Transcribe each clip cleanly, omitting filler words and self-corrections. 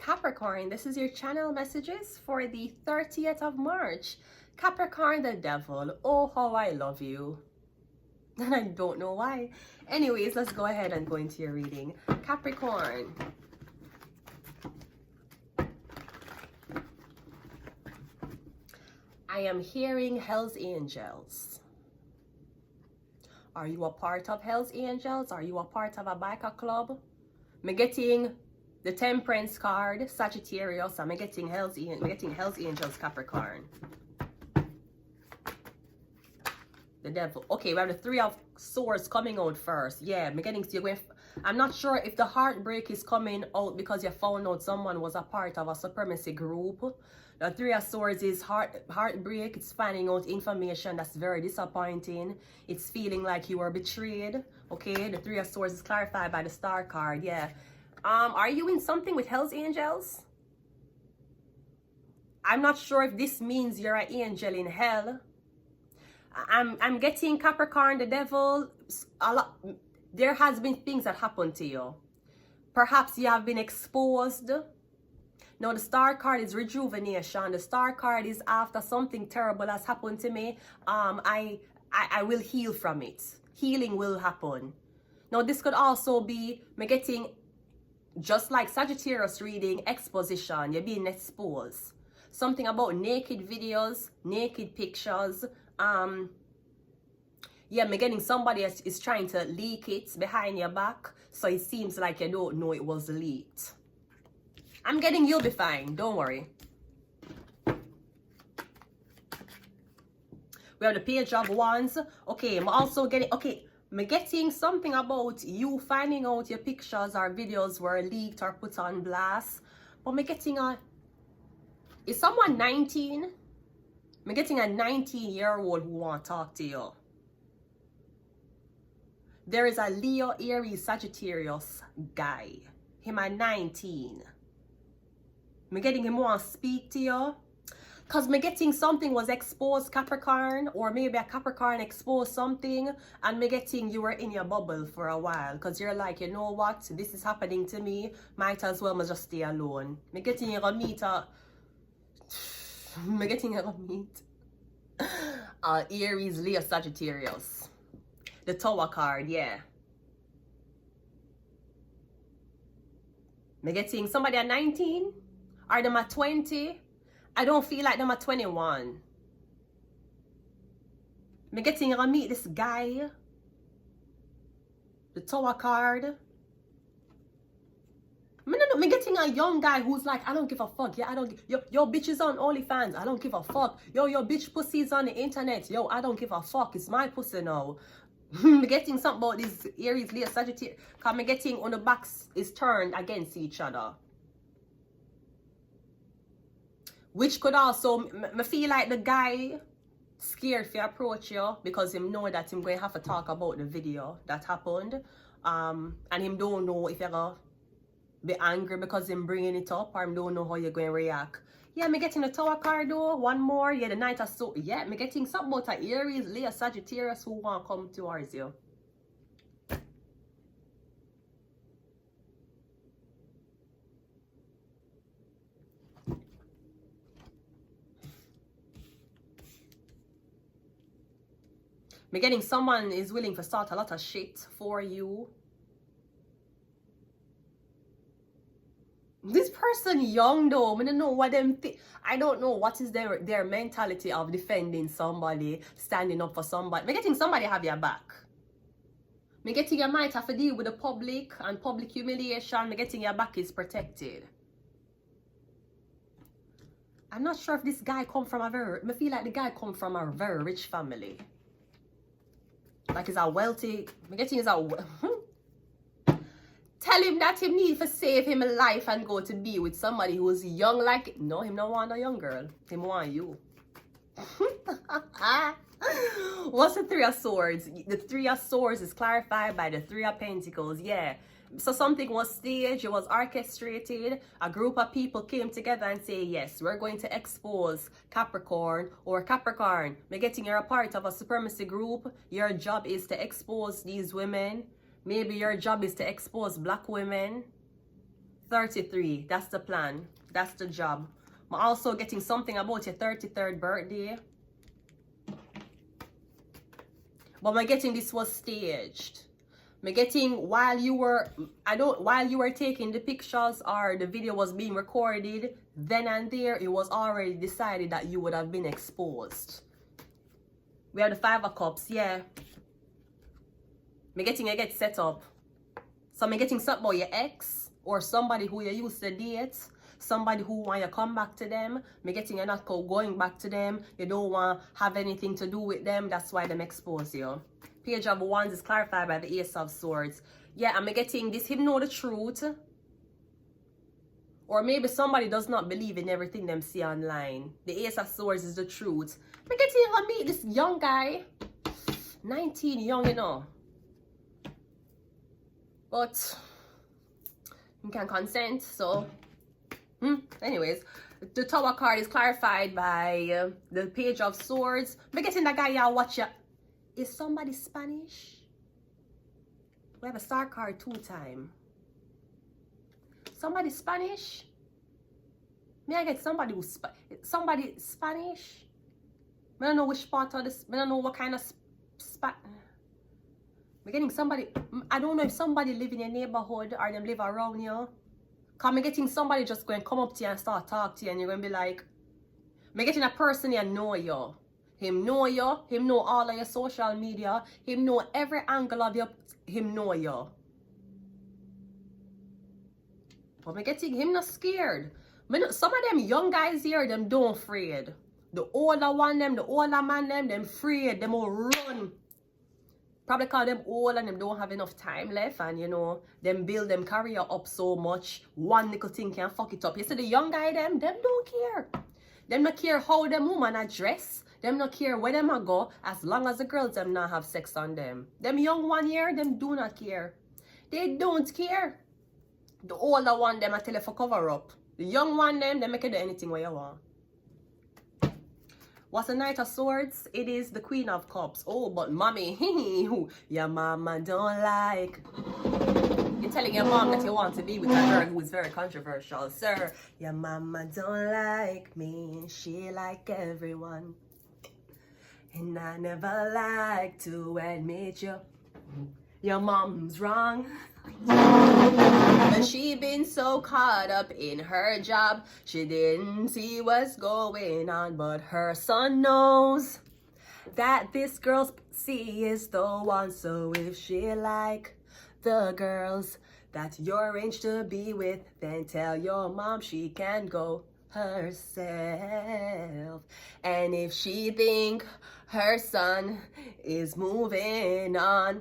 Capricorn, this is your channel messages for the 30th of March. Capricorn the devil, oh how I love you. And I don't know why. Anyways, let's go ahead and go into your reading. Capricorn. I am hearing Hell's Angels. Are you a part of Hell's Angels? Are you a part of a biker club? I'm getting the Temperance card, Sagittarius. I'm getting Hell's Angels, Capricorn. The devil. Okay, we have the Three of Swords coming out first. Yeah, I'm getting I'm not sure if the heartbreak is coming out because you found out someone was a part of a supremacy group. The Three of Swords is heartbreak. It's finding out information that's very disappointing. It's feeling like you were betrayed. Okay, the Three of Swords is clarified by the Star card. Yeah. Are you in something with Hell's Angels? I'm not sure if this means you're an angel in hell. I'm getting Capricorn, the devil. There has been things that happened to you. Perhaps you have been exposed. Now the Star card is rejuvenation. The Star card is after something terrible has happened to me. I will heal from it. Healing will happen. Now this could also be me getting, just like Sagittarius reading, exposition. You're being exposed. Something about naked videos, naked pictures. Yeah, me getting somebody is trying to leak it behind your back, so it seems like you don't know it was leaked. I'm getting you'll be fine, don't worry. We have the Page of Wands. Okay, I'm also getting, okay, I'm getting something about you finding out your pictures or videos were leaked or put on blast. But I'm getting is someone 19? I'm getting a 19-year-old who want to talk to you. There is a Leo, Aries, Sagittarius guy. Him at 19. I'm getting him want to speak to you. Because I'm getting something was exposed, Capricorn. Or maybe a Capricorn exposed something. And I'm getting you were in your bubble for a while. Because you're like, you know what? This is happening to me. Might as well just stay alone. I'm getting you to meet I'm getting you to meet Aries, Leo, Sagittarius. The Tower card, yeah. I'm getting somebody at 19. Are them at 20? I don't feel like them at 21. I'm getting to meet this guy. The Tower card. I'm getting a young guy who's like, I don't give a fuck. Yeah, I don't. Yo, bitch is on OnlyFans. I don't give a fuck. Yo, bitch pussy's on the internet. Yo, I don't give a fuck. It's my pussy now. I'm getting something about this Aries, Leo, Sagittarius. Because I'm getting on the backs is turned against each other. Which could also, I feel like the guy scared to approach you because him know that him going to have to talk about the video that happened. And him don't know if you're going to be angry because him bringing it up, or him don't know how you're going to react. Yeah, me getting the Tower card though. One more. Yeah, the Knight of Swords. Yeah, me getting something about a Aries, Leo, Sagittarius who want to come towards you. Me getting someone is willing to start a lot of shit for you. This person young though. I don't know what them I don't know what is their mentality of defending somebody, standing up for somebody. Me getting somebody have your back. Me getting you might have to deal with the public and public humiliation. Me getting your back is protected. I'm not sure if this guy come from a very, I feel like the guy come from a very rich family. Like he's a wealthy, me getting is a tell him that he need to save him a life and go to be with somebody who's young like, no, him don't want a young girl. Him want you. What's the Three of Swords? The Three of Swords is clarified by the Three of Pentacles. Yeah. So something was staged, it was orchestrated. A group of people came together and say, yes, we're going to expose Capricorn or Capricorn. We're getting you're a part of a supremacy group. Your job is to expose these women. Maybe your job is to expose black women. 33. That's the plan. That's the job. I'm also getting something about your 33rd birthday. But I'm getting this was staged. I'm getting while you were taking the pictures or the video was being recorded, then and there it was already decided that you would have been exposed. We have the 5 of Cups, yeah. I'm getting a get set up. So I'm getting something about your ex or somebody who you used to date. Somebody who want you to come back to them. Me getting you not going back to them. You don't want to have anything to do with them. That's why them expose you. Page of Wands is clarified by the Ace of Swords. Yeah, I'm getting this. Him know the truth. Or maybe somebody does not believe in everything them see online. The Ace of Swords is the truth. I'm getting to meet this young guy. 19, young, you know. But you can consent, so... Anyways, the Tower card is clarified by the Page of Swords. I'm getting that guy y'all watch ya. Is somebody Spanish? We have a star card 2 times. Somebody Spanish? May I get somebody who's somebody Spanish? I don't know which part of this. I don't know what kind of I'm getting somebody. I don't know if somebody live in your neighborhood or them live around you. Cause I'm getting somebody just going to come up to you and start talk to you, and you're going to be like, I'm getting a person here know you. Him know you. Him know all of your social media. Him know every angle of your. Him know you. But I'm getting him not scared. Some of them young guys here, them don't afraid. The older one, the older man, them afraid. Them will run. Probably call them old and them don't have enough time left, and you know, them build them career up so much, one little thing can fuck it up. You see the young guy, them don't care. Them not care how them woman a dress. Them not care where them a go, as long as the girls them not have sex on them. Them young one here, them do not care. They don't care. The older one, them I tell you for cover up. The young one, them make you do anything what you want. What's the Knight of Swords? It is the Queen of Cups. Oh, but mommy, your mama don't like. You're telling your mom that you want to be with a girl who is very controversial. Sir, your mama don't like me. She like everyone. And I never like to admit your mom's wrong. But she been so caught up in her job, she didn't see what's going on. But her son knows that this girl C is the one. So if she like the girls that you're arranged to be with, then tell your mom she can go herself. And if she think her son is moving on,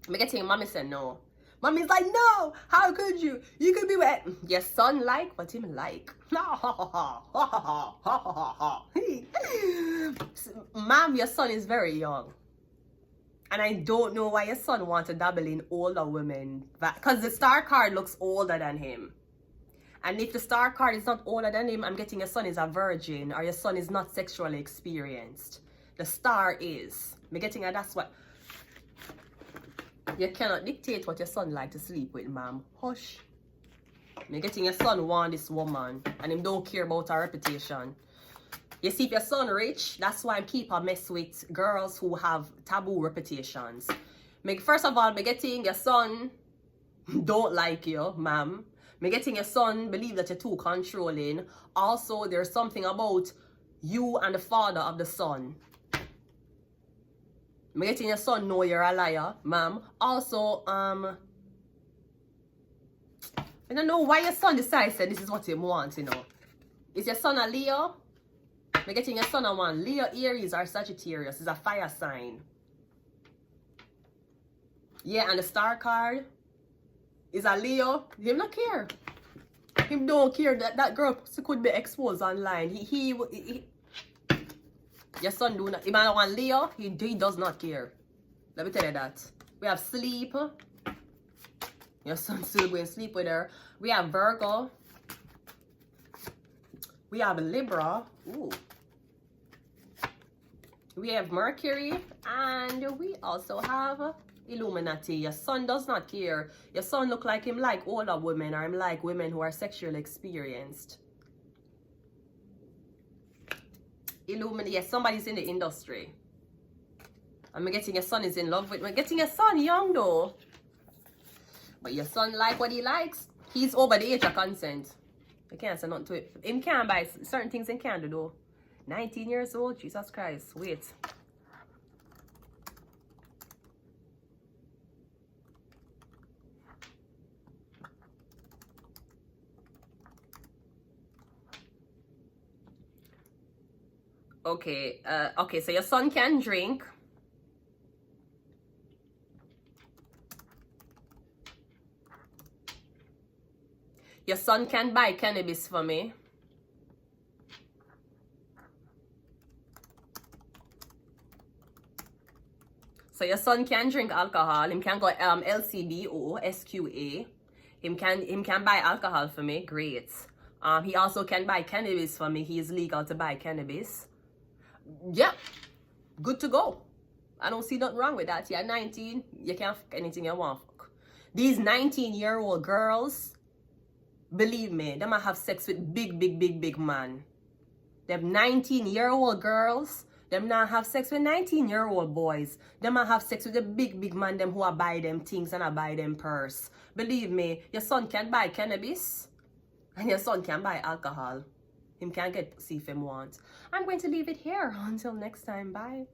I'm getting mommy said no. Mommy's like, no, how could you? You could be with your son like what him like. Mom, your son is very young. And I don't know why your son wants to dabble in older women. Because the star card looks older than him. And if the star card is not older than him, I'm getting your son is a virgin or your son is not sexually experienced. The star is. I'm getting a that's what. You cannot dictate what your son like to sleep with, ma'am. Hush. You're getting your son want this woman, and him don't care about her reputation. You see, if your son rich, that's why I keep a mess with girls who have taboo reputations. First of all, me getting your son don't like you, ma'am. Me getting your son believe that you're too controlling. Also, there's something about you and the father of the son. I'm getting your son know you're a liar, ma'am. Also, I don't know why your son decides that this is what he wants, you know. Is your son a Leo? I'm getting your son a one. Leo, Aries, or Sagittarius. Is a fire sign. Yeah, and the star card is a Leo. Him not care. Him don't care that that girl could be exposed online. He your son do not. If I want Leo, he does not care. Let me tell you that. We have sleep. Your son still going to sleep with her. We have Virgo. We have Libra. Ooh. We have Mercury. And we also have Illuminati, your son does not care. Your son look like him like older women, or him like women who are sexually experienced. Illuminati, yes, somebody's in the industry. I'm getting your son is in love with me. Getting your son young though. But your son like what he likes. He's over the age of consent. I can't say nothing to it. Him can't buy certain things in Canada though. 19 years old, Jesus Christ. Wait. Okay, okay, so your son can drink. Your son can buy cannabis for me. So your son can drink alcohol. Him can go LCBO, SQA. Him can buy alcohol for me. Great. He also can buy cannabis for me. He is legal to buy cannabis. Yeah. Good to go. I don't see nothing wrong with that. You're 19. You can fuck anything you want. These 19-year-old girls, believe me, they might have sex with big man. Them 19-year-old girls, them not have sex with 19-year-old boys. Them might have sex with the big man, them who are buy them things and I buy them purse. Believe me, your son can buy cannabis and your son can buy alcohol. Him can get pussy if him want. I'm going to leave it here. Until next time, bye.